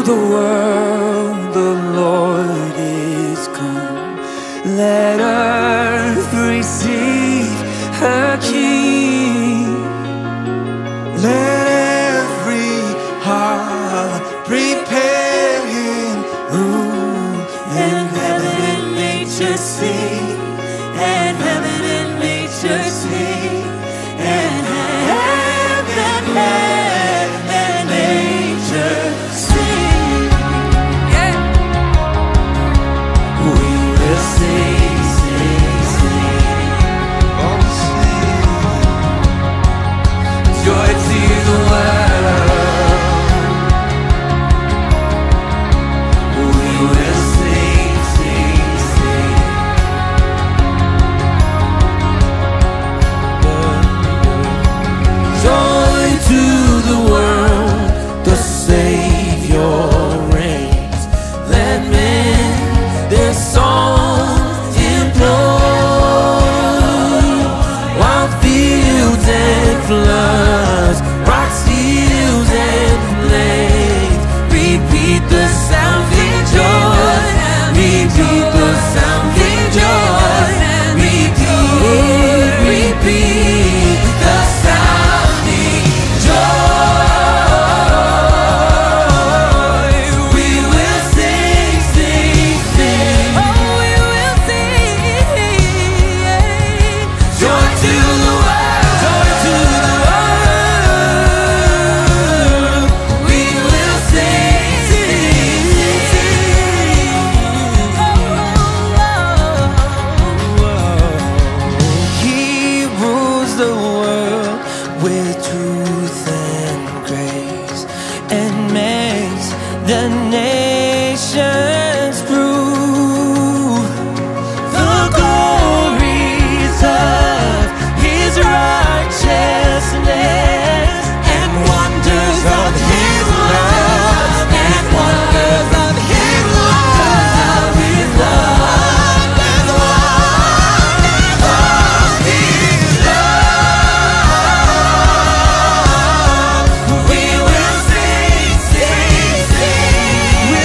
the world the Lord is come. Let earth receive her King. Let every heart prepare Him room. And heaven and nature sing. And heaven and nature sing. And heaven and nature sing. Yeah. We will sing, sing, sing. Oh, sing. Joy to the world. We will sing, sing, sing. Joy to the world, the Savior reigns. Let men their songs employ, while fields and floods, rocks, hills and plains repeat the sounding joy. Repeat the sounding joy. Repeat, repeat the sounding joy. We will sing, sing, sing. Oh, we will sing. Joy to the world. Joy to the world. We will sing, sing, sing. He rules the world with truth and grace, and makes the nations prove the glories of His righteousness, and wonders of His love, and wonders of His love, His love, and wonders of His love. We will sing, sing, sing. We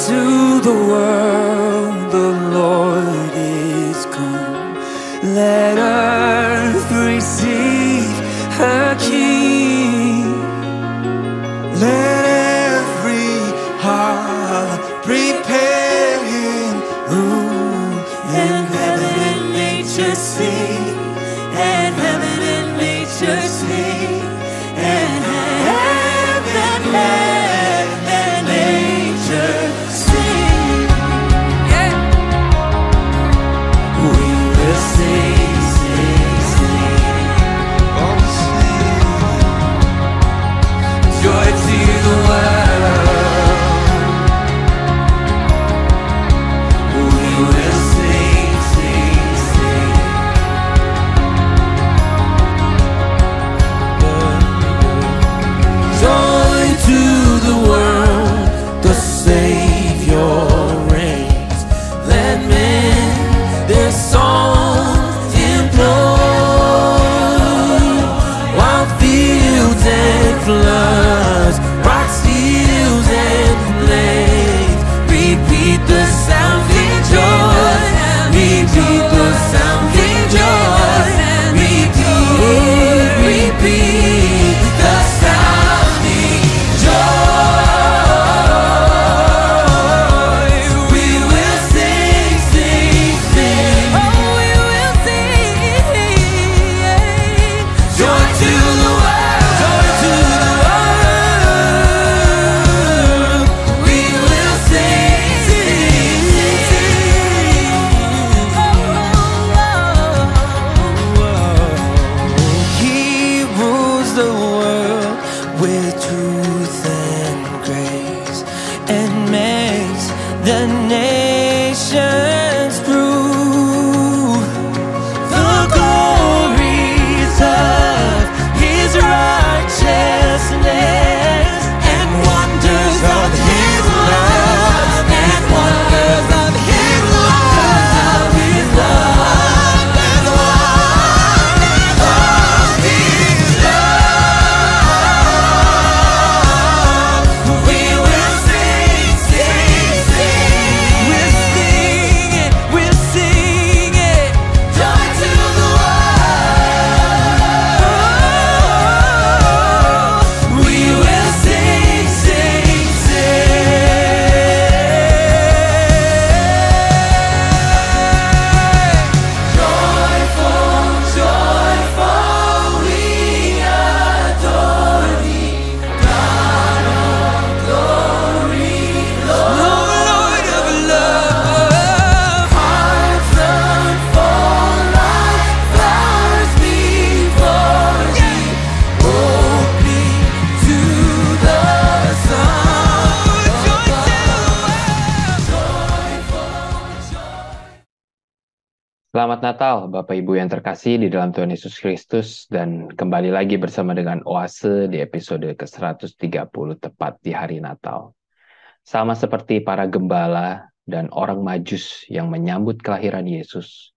into the world, the Lord is come. Let earth receive her King. Let every heart prepare Him room, And heaven and nature sing, and heaven and nature sing, and heaven and nature sing. Yeah. We will sing, sing, sing. oh sing. Joy to the world. We will sing, sing, sing. Joy to the world, the Savior reigns. Let men their songs employ, while fields and floods, rocks, hills and plains repeat the sounding joy, repeat the sounding joy, repeat the sounding joy. We will sing, sing, sing. Oh, we will sing. Joy to the world, joy to the world. We will sing, sing, sing. He rules the world with truth and grace, and makes the nations prove the glories of His righteousness, and wonders of His love, and wonders of His love, His love, His love, His love. We will sing, sing, sing. We'll sing it, we'll sing it. Joy to the world. We will sing, sing, sing. Joyful, joyful, we adore Thee, God of glory, Lord of love. Hearts unfold like flowers before Thee, opening to the sun. Joy to the world, joyful, joy. Selamat Natal, Bapak Ibu yang terkasih di dalam Tuhan Yesus Kristus, dan kembali lagi bersama dengan Oase di episode ke-130 tepat di hari Natal. Sama seperti para gembala dan orang Majus yang menyambut kelahiran Yesus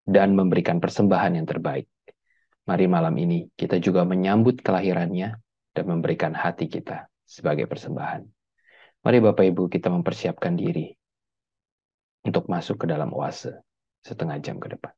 dan memberikan persembahan yang terbaik. Mari malam ini kita juga menyambut kelahirannya dan memberikan hati kita sebagai persembahan. Mari Bapak Ibu kita mempersiapkan diri untuk masuk ke dalam Oase setengah jam ke depan.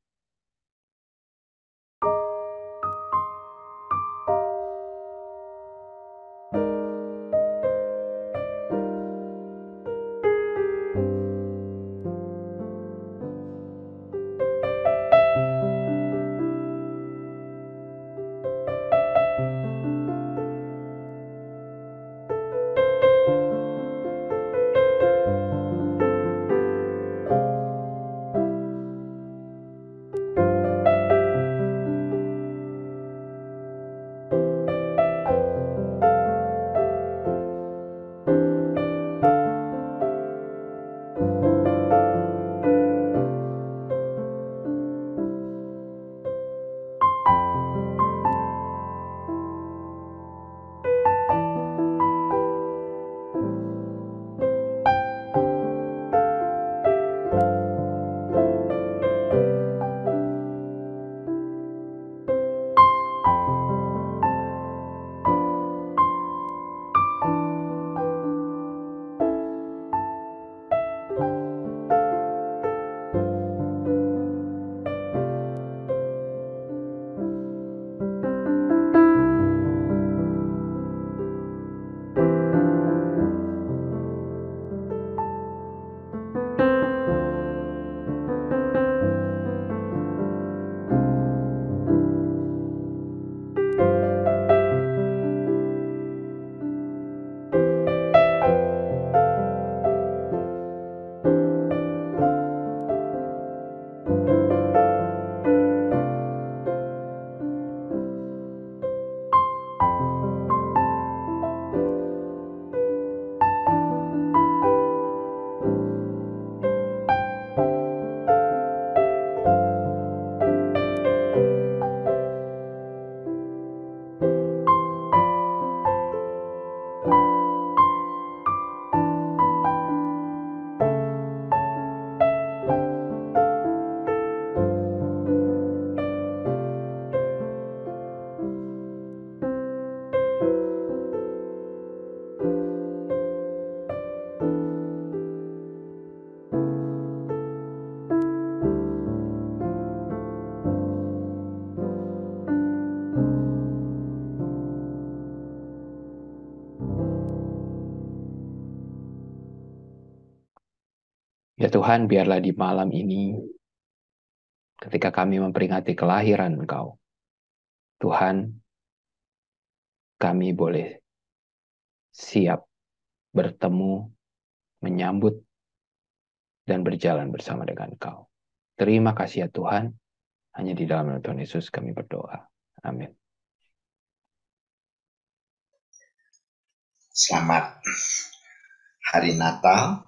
Ya Tuhan, biarlah di malam ini, ketika kami memperingati kelahiran Engkau, Tuhan, kami boleh siap bertemu, menyambut, dan berjalan bersama dengan Engkau. Terima kasih ya Tuhan, hanya di dalam nama Tuhan Yesus kami berdoa. Amin. Selamat Hari Natal,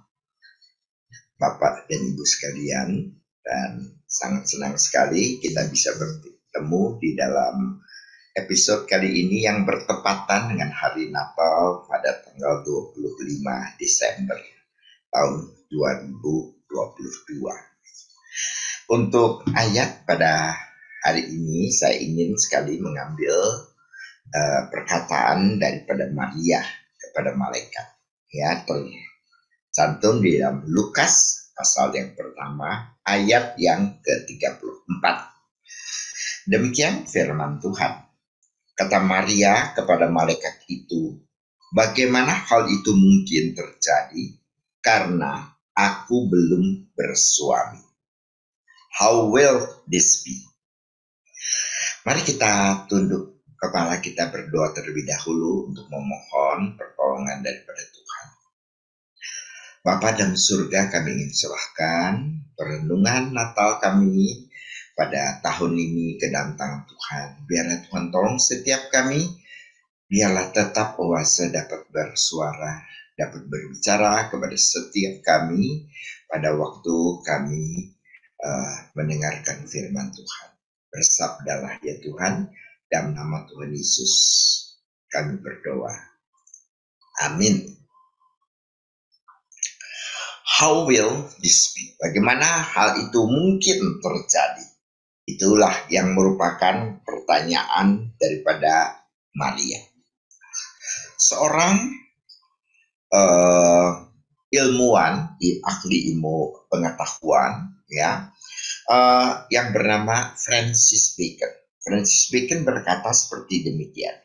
Bapak dan Ibu sekalian, dan sangat senang sekali kita bisa bertemu di dalam episode kali ini yang bertepatan dengan Hari Natal pada tanggal 25 Desember tahun 2022. Untuk ayat pada hari ini, saya ingin sekali mengambil perkataan daripada Maria kepada malaikat. Ya, tercantum di dalam Lukas pasal yang pertama ayat yang ke-34. Demikian firman Tuhan. Kata Maria kepada malaikat itu, bagaimana hal itu mungkin terjadi karena aku belum bersuami? How will this be? Mari kita tunduk kepala kita, berdoa terlebih dahulu untuk memohon pertolongan daripada Tuhan. Bapa dalam surga, kami ingin serahkan perenungan Natal kami pada tahun ini ke dalam tangan Tuhan. Biarlah Tuhan tolong setiap kami, biarlah tetap Oase dapat bersuara, dapat berbicara kepada setiap kami pada waktu kami mendengarkan firman Tuhan. Bersabdalah ya Tuhan, dalam nama Tuhan Yesus kami berdoa. Amin. How will this be? Bagaimana hal itu mungkin terjadi? Itulah yang merupakan pertanyaan daripada Maria. Seorang ilmuwan, ahli ilmu pengetahuan, ya, yang bernama Francis Bacon. Francis Bacon berkata seperti demikian.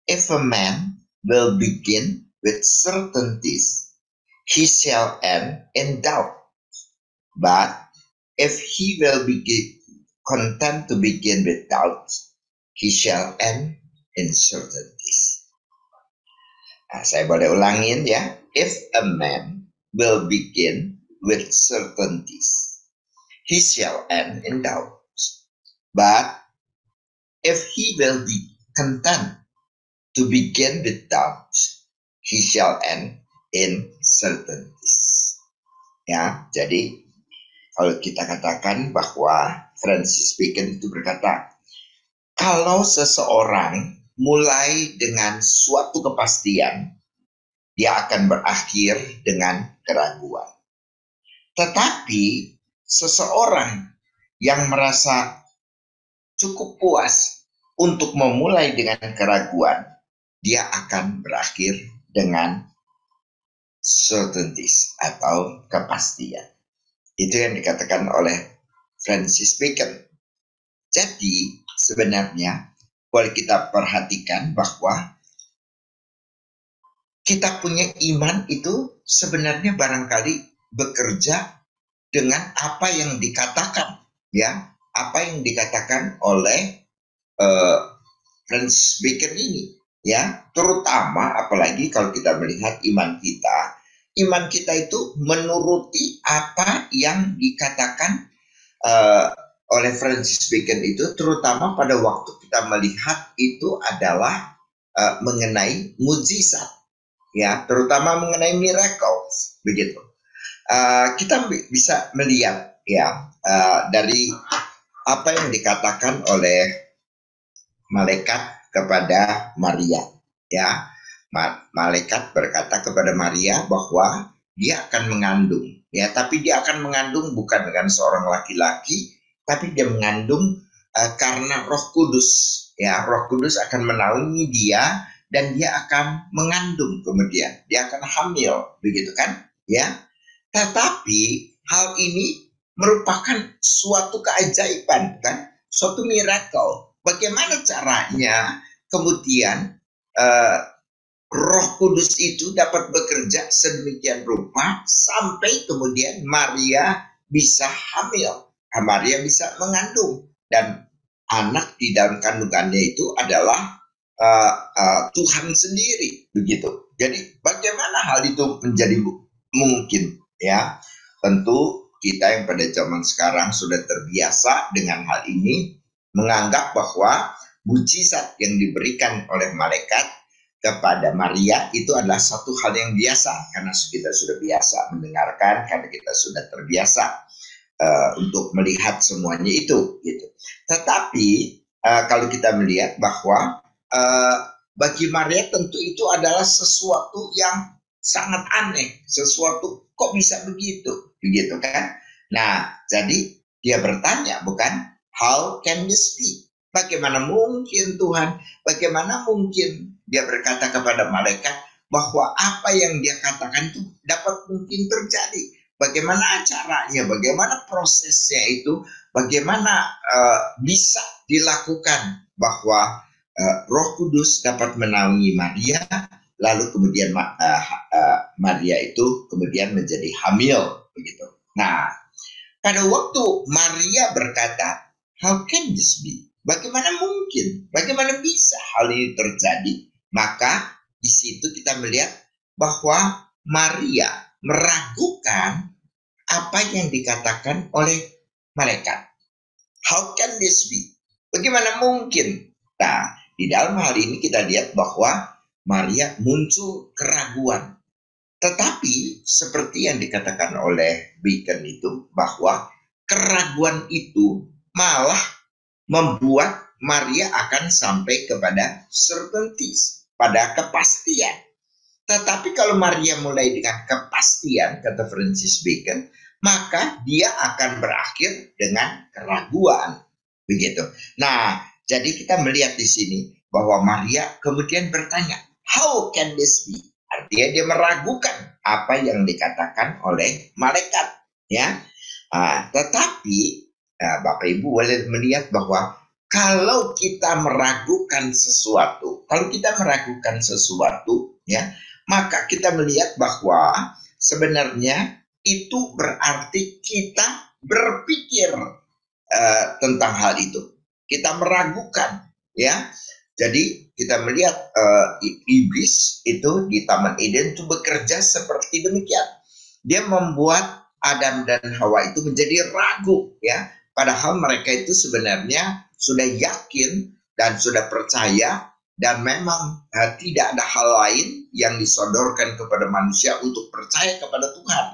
If a man will begin with certainties, he shall end in doubt. But if he will be content to begin with doubts, he shall end in certainties. Nah, saya boleh ulangin ya. If a man will begin with certainties, he shall end in doubts. But if he will be content to begin with doubts, he shall end in certainties. Ya, jadi kalau kita katakan bahwa Francis Bacon itu berkata, kalau seseorang mulai dengan suatu kepastian, dia akan berakhir dengan keraguan. Tetapi seseorang yang merasa cukup puas untuk memulai dengan keraguan, dia akan berakhir dengan certainties atau kepastian. Itu yang dikatakan oleh Francis Bacon. Jadi sebenarnya boleh kita perhatikan bahwa kita punya iman itu sebenarnya barangkali bekerja dengan apa yang dikatakan, ya, apa yang dikatakan oleh Francis Bacon ini, ya, terutama apalagi kalau kita melihat iman kita itu menuruti apa yang dikatakan oleh Francis Bacon itu, terutama pada waktu kita melihat itu adalah mengenai mujizat, ya, terutama mengenai miracles, begitu. Kita bisa melihat, ya, dari apa yang dikatakan oleh malaikat kepada Maria, ya. Malaikat berkata kepada Maria bahwa dia akan mengandung, ya, tapi dia akan mengandung bukan dengan seorang laki-laki, tapi dia mengandung karena Roh Kudus, ya. Roh Kudus akan menaungi dia dan dia akan mengandung, kemudian dia akan hamil, begitu kan, ya. Tetapi hal ini merupakan suatu keajaiban, kan, suatu miracle. Bagaimana caranya kemudian Roh Kudus itu dapat bekerja sedemikian rupa sampai kemudian Maria bisa hamil, Maria bisa mengandung, dan anak di dalam kandungannya itu adalah Tuhan sendiri, begitu. Jadi bagaimana hal itu menjadi mungkin? Ya, tentu kita yang pada zaman sekarang sudah terbiasa dengan hal ini, menganggap bahwa mujizat yang diberikan oleh malaikat kepada Maria itu adalah satu hal yang biasa, karena kita sudah biasa mendengarkan, karena kita sudah terbiasa untuk melihat semuanya itu, gitu. Tetapi kalau kita melihat bahwa bagi Maria tentu itu adalah sesuatu yang sangat aneh, sesuatu kok bisa begitu, kan? Nah, jadi dia bertanya, bukan, how can this be? Bagaimana mungkin Tuhan? Bagaimana mungkin? Dia berkata kepada malaikat bahwa apa yang dia katakan itu dapat mungkin terjadi. Bagaimana caranya? Bagaimana prosesnya itu? Bagaimana bisa dilakukan bahwa Roh Kudus dapat menaungi Maria, lalu kemudian Maria itu kemudian menjadi hamil, begitu. Nah, pada waktu Maria berkata, how can this be? Bagaimana mungkin? Bagaimana bisa hal ini terjadi? Maka di situ kita melihat bahwa Maria meragukan apa yang dikatakan oleh malaikat. How can this be? Bagaimana mungkin? Nah, di dalam hal ini kita lihat bahwa Maria muncul keraguan. Tetapi seperti yang dikatakan oleh Bacon itu, bahwa keraguan itu malah membuat Maria akan sampai kepada certainties, pada kepastian. Tetapi kalau Maria mulai dengan kepastian, kata Francis Bacon, maka dia akan berakhir dengan keraguan, begitu. Nah, jadi kita melihat di sini bahwa Maria kemudian bertanya, how can this be? Artinya dia meragukan apa yang dikatakan oleh malaikat, ya. Tetapi Bapak Ibu boleh melihat bahwa kalau kita meragukan sesuatu, ya, maka kita melihat bahwa sebenarnya itu berarti kita berpikir tentang hal itu. Kita meragukan, ya. Jadi kita melihat iblis itu di Taman Eden itu bekerja seperti demikian. Dia membuat Adam dan Hawa itu menjadi ragu, ya. Padahal mereka itu sebenarnya sudah yakin dan sudah percaya, dan memang tidak ada hal lain yang disodorkan kepada manusia untuk percaya kepada Tuhan.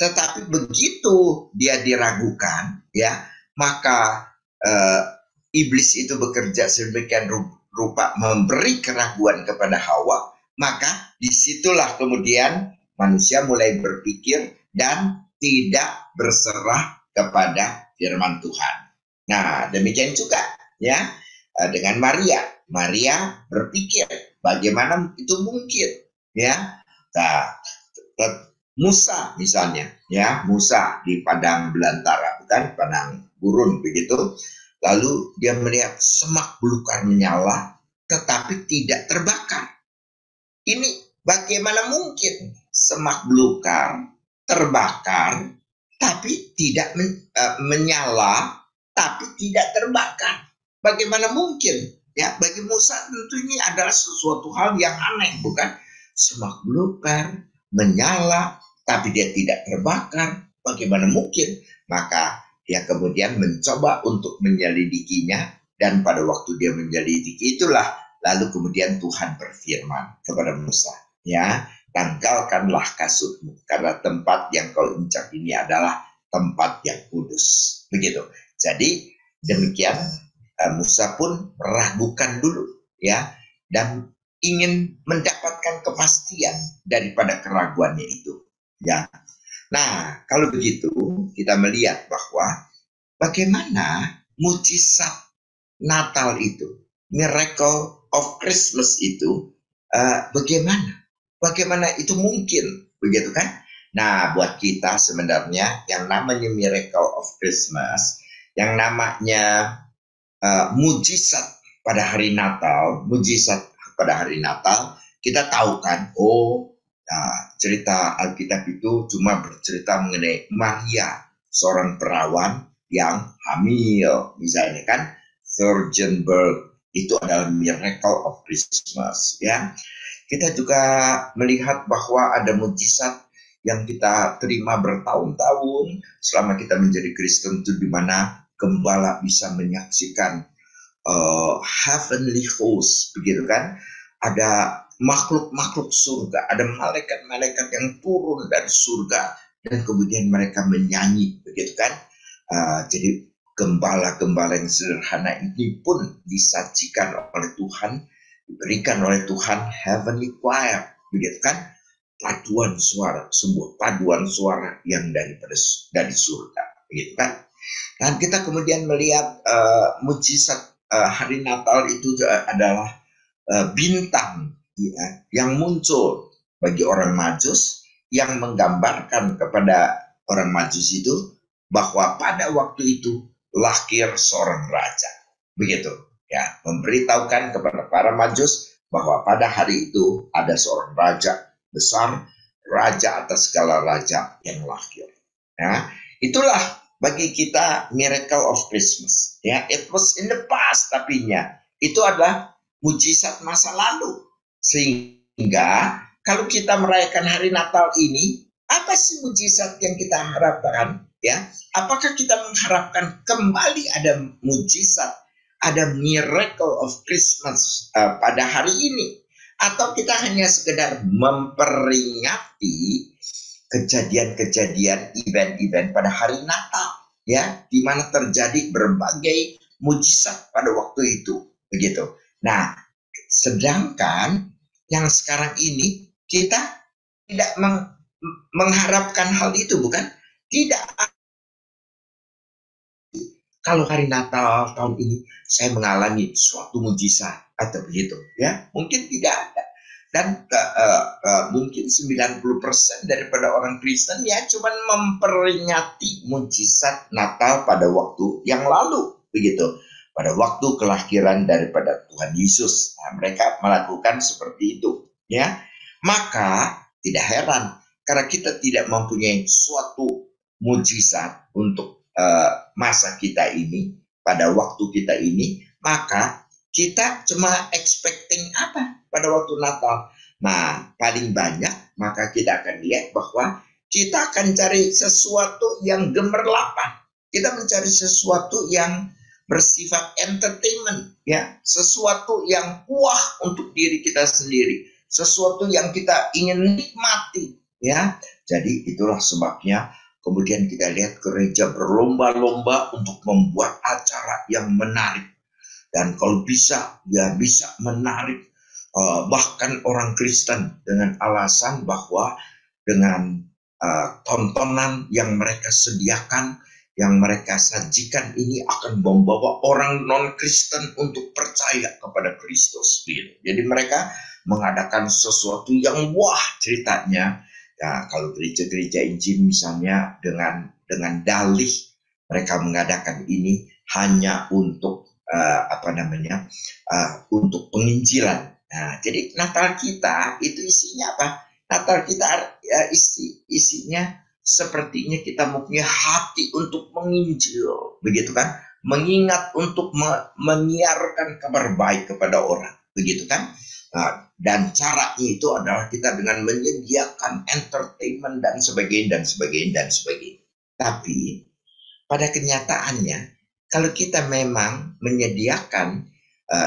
Tetapi begitu dia diragukan, ya, maka iblis itu bekerja sedemikian rupa memberi keraguan kepada Hawa. Maka disitulah kemudian manusia mulai berpikir dan tidak berserah kepada firman Tuhan. Nah, demikian juga, ya, dengan Maria. Maria berpikir bagaimana itu mungkin, ya. Nah, Musa misalnya, ya, Musa di padang belantara, bukan padang gurun, begitu. Lalu dia melihat semak belukar menyala tetapi tidak terbakar. Ini bagaimana mungkin semak belukar terbakar tapi tidak menyala, tapi tidak terbakar? Bagaimana mungkin? Ya, bagi Musa tentu ini adalah sesuatu hal yang aneh, bukan? Semak belukar menyala tapi dia tidak terbakar, bagaimana mungkin? Maka dia kemudian mencoba untuk menyelidikinya, dan pada waktu dia menyelidiki itulah lalu kemudian Tuhan berfirman kepada Musa, ya, tanggalkanlah kasutmu karena tempat yang kau injak ini adalah tempat yang kudus, begitu. Jadi demikian Musa pun meragukan dulu, ya, dan ingin mendapatkan kepastian daripada keraguannya itu, ya. Nah, kalau begitu kita melihat bahwa bagaimana mujizat Natal itu, miracle of Christmas itu, bagaimana itu mungkin, begitu kan? Nah, buat kita sebenarnya yang namanya miracle of Christmas, yang namanya mujizat pada hari Natal, kita tahu kan, cerita Alkitab itu cuma bercerita mengenai Maria, seorang perawan yang hamil, misalnya kan, virgin birth, itu adalah miracle of Christmas, ya. Kita juga melihat bahwa ada mujizat yang kita terima bertahun-tahun selama kita menjadi Kristen, itu di mana gembala bisa menyaksikan heavenly host, begitu kan? Ada makhluk-makhluk surga, ada malaikat-malaikat yang turun dari surga dan kemudian mereka menyanyi, begitu kan? Jadi gembala-gembala yang sederhana ini pun disajikan oleh Tuhan, diberikan oleh Tuhan heavenly choir, begitu kan? Paduan suara, sebuah paduan suara yang dari surga, begitu kan? Dan kita kemudian melihat mujizat hari Natal itu adalah bintang, ya, yang muncul bagi orang Majus, yang menggambarkan kepada orang Majus itu bahwa pada waktu itu lahir seorang raja, begitu ya, memberitahukan kepada para Majus bahwa pada hari itu ada seorang raja besar, raja atas segala raja yang lahir. Ya, itulah bagi kita miracle of Christmas. Ya, it was in the past, tapinya itu adalah mujizat masa lalu. Sehingga kalau kita merayakan hari Natal ini, apa sih mujizat yang kita harapkan? Ya, apakah kita mengharapkan kembali ada mujizat, ada miracle of Christmas pada hari ini? Atau kita hanya sekedar memperingati kejadian-kejadian, event-event pada hari Natal, ya, di mana terjadi berbagai mujizat pada waktu itu, begitu. Nah, sedangkan yang sekarang ini kita tidak mengharapkan hal itu, bukan? Tidak. Kalau hari Natal tahun ini saya mengalami suatu mujizat atau begitu, ya, mungkin tidak ada. Dan mungkin 90% daripada orang Kristen ya cuma memperingati mujizat Natal pada waktu yang lalu, begitu, pada waktu kelahiran daripada Tuhan Yesus. Nah, mereka melakukan seperti itu, ya. Maka tidak heran karena kita tidak mempunyai suatu mujizat untuk masa kita ini, pada waktu kita ini, maka kita cuma expecting apa pada waktu Natal? Nah, paling banyak maka kita akan lihat bahwa kita akan cari sesuatu yang gemerlapan. Kita mencari sesuatu yang bersifat entertainment, ya, sesuatu yang wah untuk diri kita sendiri, sesuatu yang kita ingin nikmati, ya. Jadi itulah sebabnya kemudian kita lihat gereja berlomba-lomba untuk membuat acara yang menarik. Dan kalau bisa, ya bisa menarik bahkan orang Kristen dengan alasan bahwa dengan tontonan yang mereka sediakan, yang mereka sajikan ini akan membawa orang non-Kristen untuk percaya kepada Kristus. Jadi mereka mengadakan sesuatu yang wah ceritanya. Ya, kalau gereja-gereja Injil misalnya dengan dalih mereka mengadakan ini hanya untuk untuk penginjilan. Nah, jadi Natal kita itu isinya apa? Natal kita isinya sepertinya kita mempunyai hati untuk menginjil, begitu kan? Mengingat untuk menyiarkan kabar baik kepada orang, begitu kan? Dan caranya itu adalah kita dengan menyediakan entertainment dan sebagainya. Tapi pada kenyataannya, kalau kita memang menyediakan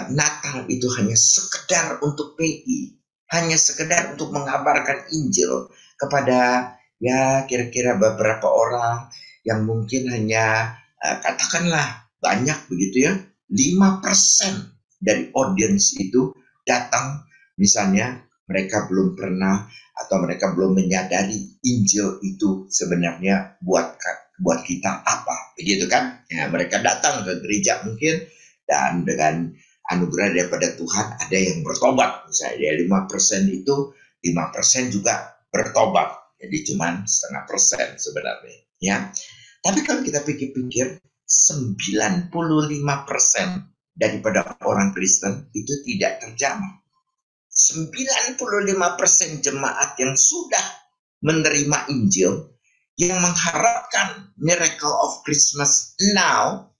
Natal itu hanya sekedar untuk PI, hanya sekedar untuk mengabarkan Injil kepada ya kira-kira beberapa orang yang mungkin hanya katakanlah banyak begitu ya, 5% dari audiens itu datang, misalnya mereka belum pernah atau mereka belum menyadari Injil itu sebenarnya buat kita apa, begitu kan? Ya, mereka datang ke gereja mungkin dan dengan anugerah daripada Tuhan ada yang bertobat, misalnya 5% itu 5% juga bertobat, jadi cuma 0,5% sebenarnya, ya. Tapi kalau kita pikir-pikir 95% daripada orang Kristen itu tidak terjamah. 95% jemaat yang sudah menerima Injil, yang mengharapkan miracle of Christmas now,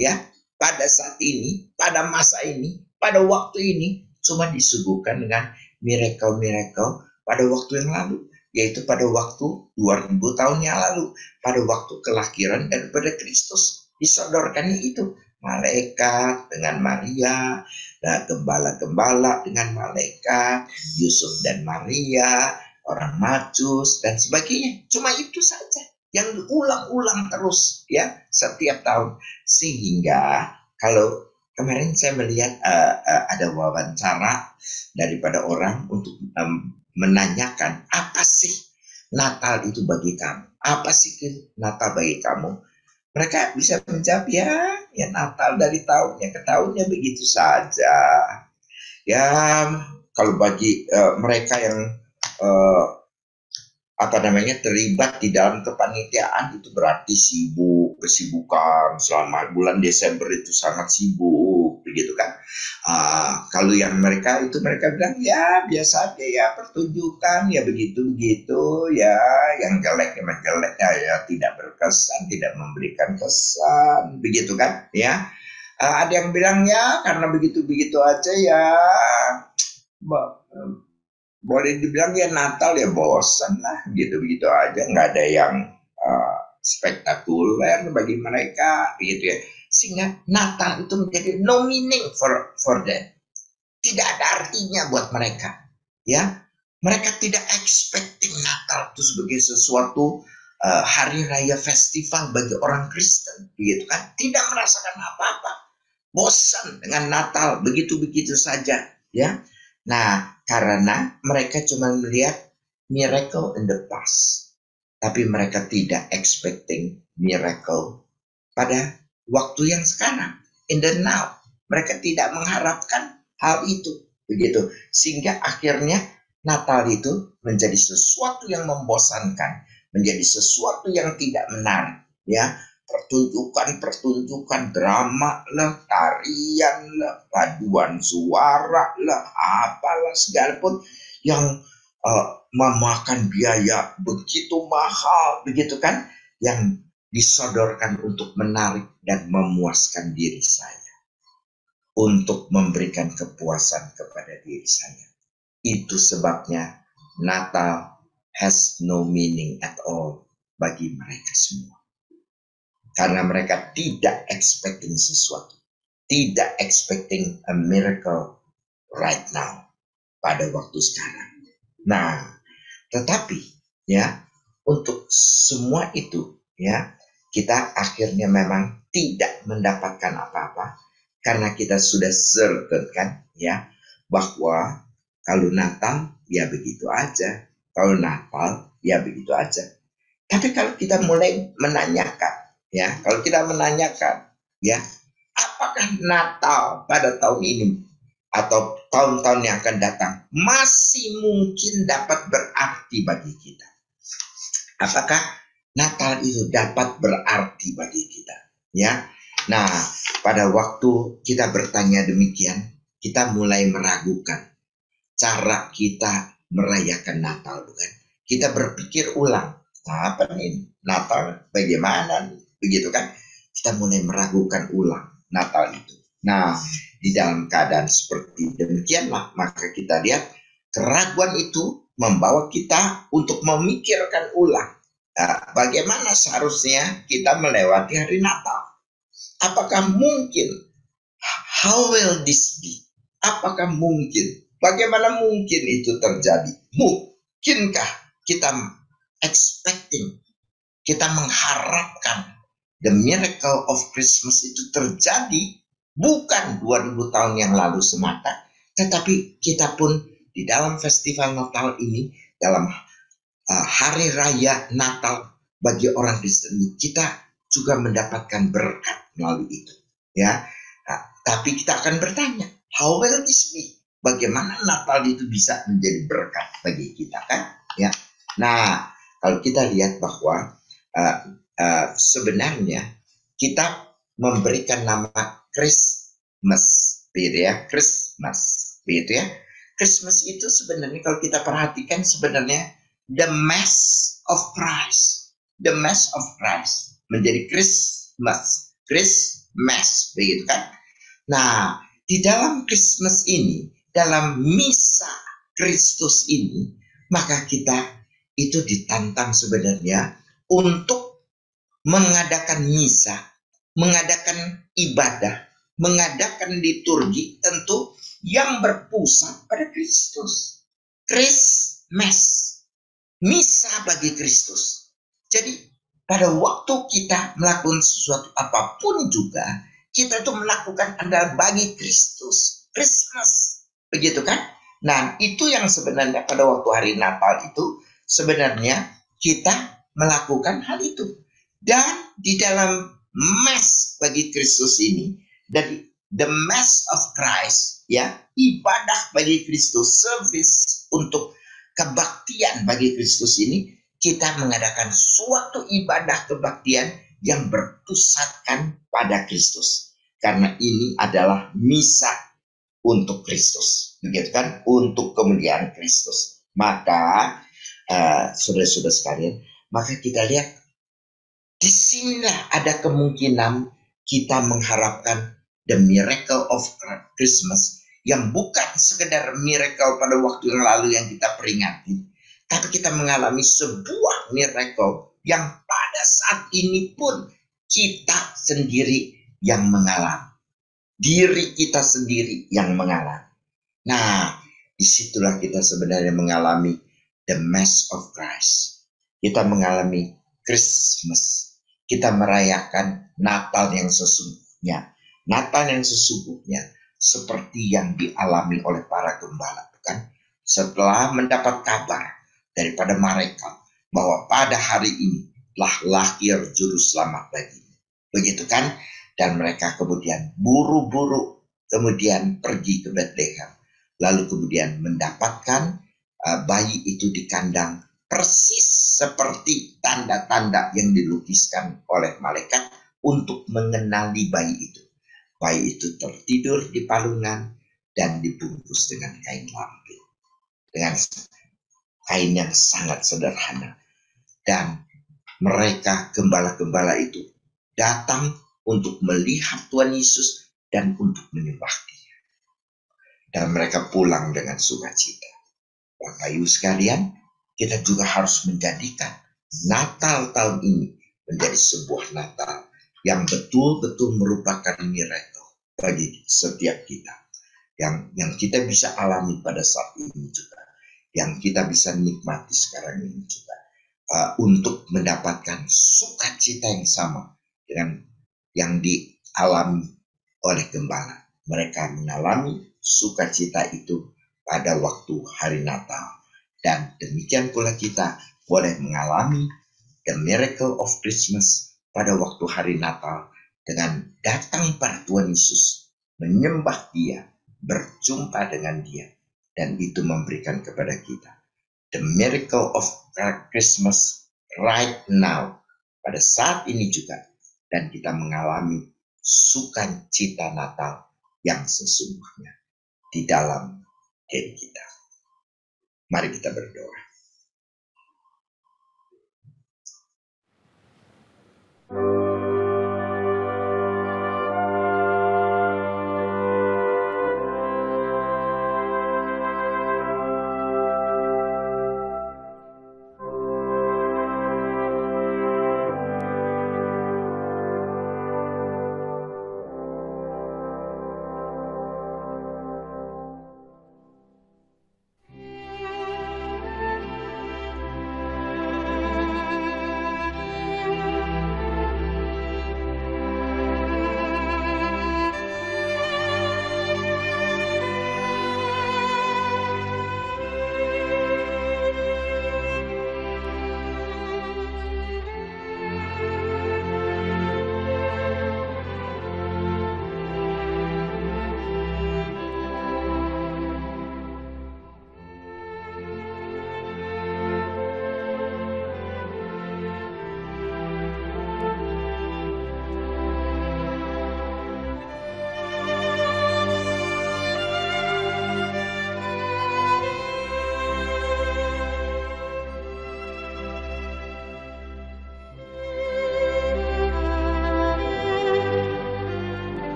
ya, pada saat ini, pada masa ini, pada waktu ini, cuma disuguhkan dengan miracle-miracle pada waktu yang lalu, yaitu pada waktu 2000 tahun yang lalu, pada waktu kelahiran daripada Kristus. Disodorkannya itu malaikat dengan Maria, gembala-gembala dengan malaikat, Yusuf dan Maria, orang Majus dan sebagainya. Cuma itu saja yang diulang-ulang terus, ya, setiap tahun. Sehingga kalau kemarin saya melihat ada wawancara daripada orang untuk menanyakan, apa sih Natal itu bagi kamu? Apa sih Natal bagi kamu? Mereka bisa menjawab, ya Natal dari tahunnya ke tahunnya begitu saja. Ya, kalau bagi mereka yang terlibat di dalam kepanitiaan, itu berarti kesibukan selama bulan Desember itu sangat sibuk, begitu kan? Kalau yang mereka bilang, ya biasa aja, ya pertunjukan, ya begitu ya, yang jelek emang jelek, ya tidak berkesan, tidak memberikan kesan, begitu kan? Ya, ada yang bilang, ya karena begitu aja, ya boleh dibilang ya Natal ya bosan lah, gitu aja, nggak ada yang spektakuler bagi mereka, gitu ya. Sehingga Natal itu menjadi no meaning for them, tidak ada artinya buat mereka, ya. Mereka tidak expecting Natal itu sebagai sesuatu hari raya festival bagi orang Kristen, begitu kan? Tidak merasakan apa-apa, bosan dengan Natal begitu saja, ya. Nah, karena mereka cuma melihat miracle in the past, tapi mereka tidak expecting miracle pada waktu yang sekarang, in the now. Mereka tidak mengharapkan hal itu, begitu. Sehingga akhirnya Natal itu menjadi sesuatu yang membosankan, menjadi sesuatu yang tidak menarik, ya. Pertunjukan, drama lah, tarian lah, paduan suara lah, apalah segala pun yang memakan biaya begitu mahal, begitu kan, yang disodorkan untuk menarik dan memuaskan diri saya, untuk memberikan kepuasan kepada diri saya. Itu sebabnya Natal has no meaning at all bagi mereka semua. Karena mereka tidak expecting sesuatu, tidak expecting a miracle right now, pada waktu sekarang. Nah, tetapi ya, untuk semua itu, ya, kita akhirnya memang tidak mendapatkan apa-apa, karena kita sudah certain kan, ya, bahwa kalau Natal ya begitu aja, kalau Natal ya begitu aja. Tapi kalau kita mulai menanyakan, ya, kalau kita menanyakan, ya, apakah Natal pada tahun ini atau tahun-tahun yang akan datang masih mungkin dapat berarti bagi kita? Apakah Natal itu dapat berarti bagi kita? Ya, nah, pada waktu kita bertanya demikian, kita mulai meragukan cara kita merayakan Natal, bukan? Kita berpikir ulang, apa nih Natal, bagaimana nih? Begitu kan? Kita mulai meragukan ulang Natal itu. Nah, di dalam keadaan seperti demikianlah, maka kita lihat keraguan itu membawa kita untuk memikirkan ulang bagaimana seharusnya kita melewati hari Natal. Apakah mungkin? How will this be? Apakah mungkin? Bagaimana mungkin itu terjadi? Mungkinkah kita expecting, kita mengharapkan the miracle of Christmas itu terjadi bukan 2000 tahun yang lalu semata, tetapi kita pun di dalam festival Natal ini, dalam hari raya Natal bagi orang Kristen, kita juga mendapatkan berkat melalui itu, ya. Nah, tapi kita akan bertanya, how will this be? Bagaimana Natal itu bisa menjadi berkat bagi kita, kan? Ya. Nah, kalau kita lihat bahwa sebenarnya kita memberikan nama Christmas, begitu ya, Christmas, begitu ya. Christmas itu sebenarnya kalau kita perhatikan sebenarnya the mass of Christ. The mass of Christ menjadi Christmas. Christmas, begitu kan? Nah, di dalam Christmas ini, dalam misa Kristus ini, maka kita itu ditantang sebenarnya untuk mengadakan misa, mengadakan ibadah, mengadakan liturgi tentu yang berpusat pada Kristus. Christmas, misa bagi Kristus. Jadi pada waktu kita melakukan sesuatu apapun juga, kita itu melakukan adalah bagi Kristus. Christmas, begitu kan? Nah, itu yang sebenarnya pada waktu hari Natal itu sebenarnya kita melakukan hal itu. Dan di dalam Mass bagi Kristus ini, dari the Mass of Christ, ya, ibadah bagi Kristus, service untuk kebaktian bagi Kristus ini, kita mengadakan suatu ibadah kebaktian yang berpusatkan pada Kristus. Karena ini adalah misa untuk Kristus, begitu kan? Untuk kemuliaan Kristus. Maka, saudara-saudara sekalian, maka kita lihat disinilah ada kemungkinan kita mengharapkan the miracle of Christmas yang bukan sekedar miracle pada waktu yang lalu yang kita peringati, tapi kita mengalami sebuah miracle yang pada saat ini pun kita sendiri yang mengalami. Diri kita sendiri yang mengalami. Nah, disitulah kita sebenarnya mengalami the Mass of Christ. Kita mengalami Christmas. Kita merayakan Natal yang sesungguhnya. Natal yang sesungguhnya seperti yang dialami oleh para gembala, bukan? Setelah mendapat kabar daripada mereka bahwa pada hari ini telah lahir juru selamat baginya. Begitu kan? Dan mereka kemudian buru-buru kemudian pergi ke Bethlehem. Lalu kemudian mendapatkan bayi itu di kandang persis seperti tanda-tanda yang dilukiskan oleh malaikat untuk mengenali bayi itu. Bayi itu tertidur di palungan dan dibungkus dengan kain lampin. Dengan kain yang sangat sederhana. Dan mereka gembala-gembala itu datang untuk melihat Tuhan Yesus dan untuk menyembah Dia. Dan mereka pulang dengan sukacita. Bapak Ibu sekalian, kita juga harus menjadikan Natal tahun ini menjadi sebuah Natal yang betul-betul merupakan miracle bagi setiap kita. Yang kita bisa alami pada saat ini juga. Yang kita bisa nikmati sekarang ini juga. Untuk mendapatkan sukacita yang sama dengan yang dialami oleh gembala. Mereka mengalami sukacita itu pada waktu hari Natal. Dan demikian pula kita boleh mengalami the miracle of Christmas pada waktu hari Natal dengan datang pada Tuhan Yesus, menyembah Dia, berjumpa dengan Dia, dan itu memberikan kepada kita the miracle of Christmas right now, pada saat ini juga, dan kita mengalami sukacita Natal yang sesungguhnya di dalam diri kita. Mari kita berdoa.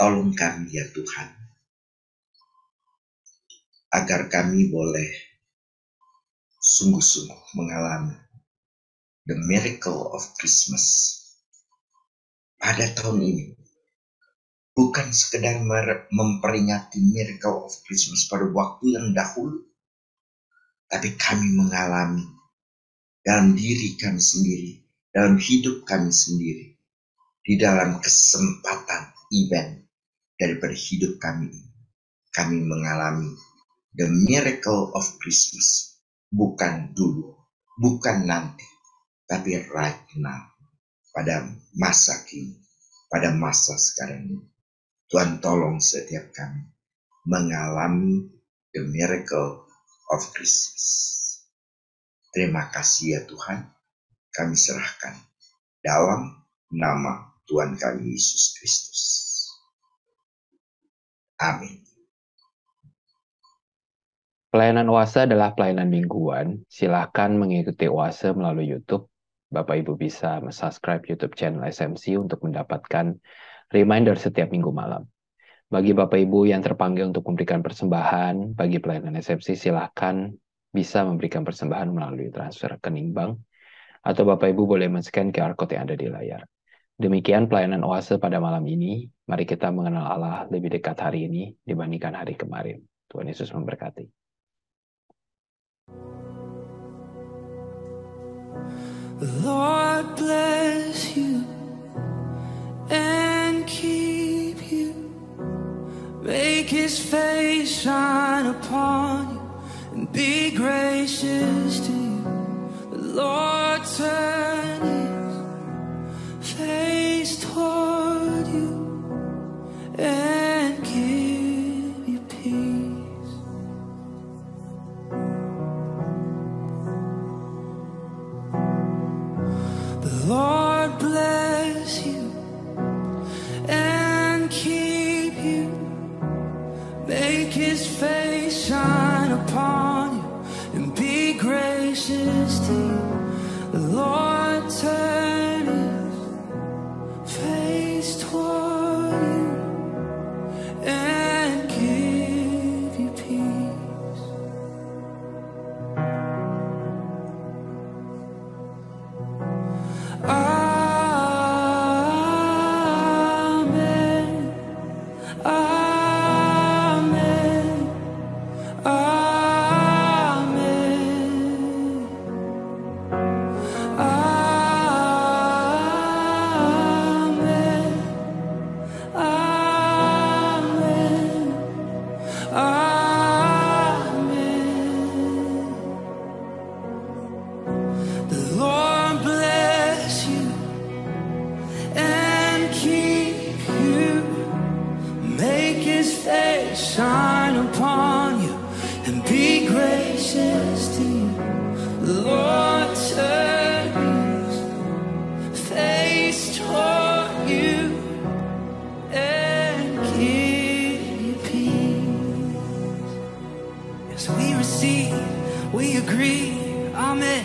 Tolong kami ya Tuhan, agar kami boleh sungguh-sungguh mengalami the miracle of Christmas pada tahun ini. Bukan sekedar memperingati miracle of Christmas pada waktu yang dahulu, tapi kami mengalami dalam diri kami sendiri, dalam hidup kami sendiri, di dalam kesempatan event daripada hidup kami. Kami mengalami the miracle of Christmas, bukan dulu, bukan nanti, tapi right now, pada masa kini, pada masa sekarang ini. Tuhan tolong setiap kami mengalami the miracle of Christmas. Terima kasih ya Tuhan, kami serahkan dalam nama Tuhan kami Yesus Kristus. Amin. Pelayanan Oase adalah pelayanan mingguan. Silakan mengikuti Oase melalui YouTube. Bapak Ibu bisa subscribe YouTube channel SMC untuk mendapatkan reminder setiap minggu malam. Bagi Bapak Ibu yang terpanggil untuk memberikan persembahan bagi pelayanan SMC, silakan bisa memberikan persembahan melalui transfer rekening bank, atau Bapak Ibu boleh men-scan QR Code yang ada di layar. Demikian pelayanan Oase pada malam ini. Mari kita mengenal Allah lebih dekat hari ini dibandingkan hari kemarin. Tuhan Yesus memberkati. The Lord bless you and keep you. Make his face shine upon you and be gracious to you. The Lord turn his face toward you and give you peace. The Lord bless you and keep you. Make his face shine upon you and be gracious to you. The Lord turn his face toward you and give you peace. Amen. Amen. Amen. Amen. Amen. Amen. The Lord bless you and keep you. Make his face shine upon you and be gracious to you. The Lord turn his face toward you and give you peace. Yes, we receive, we agree. Amen.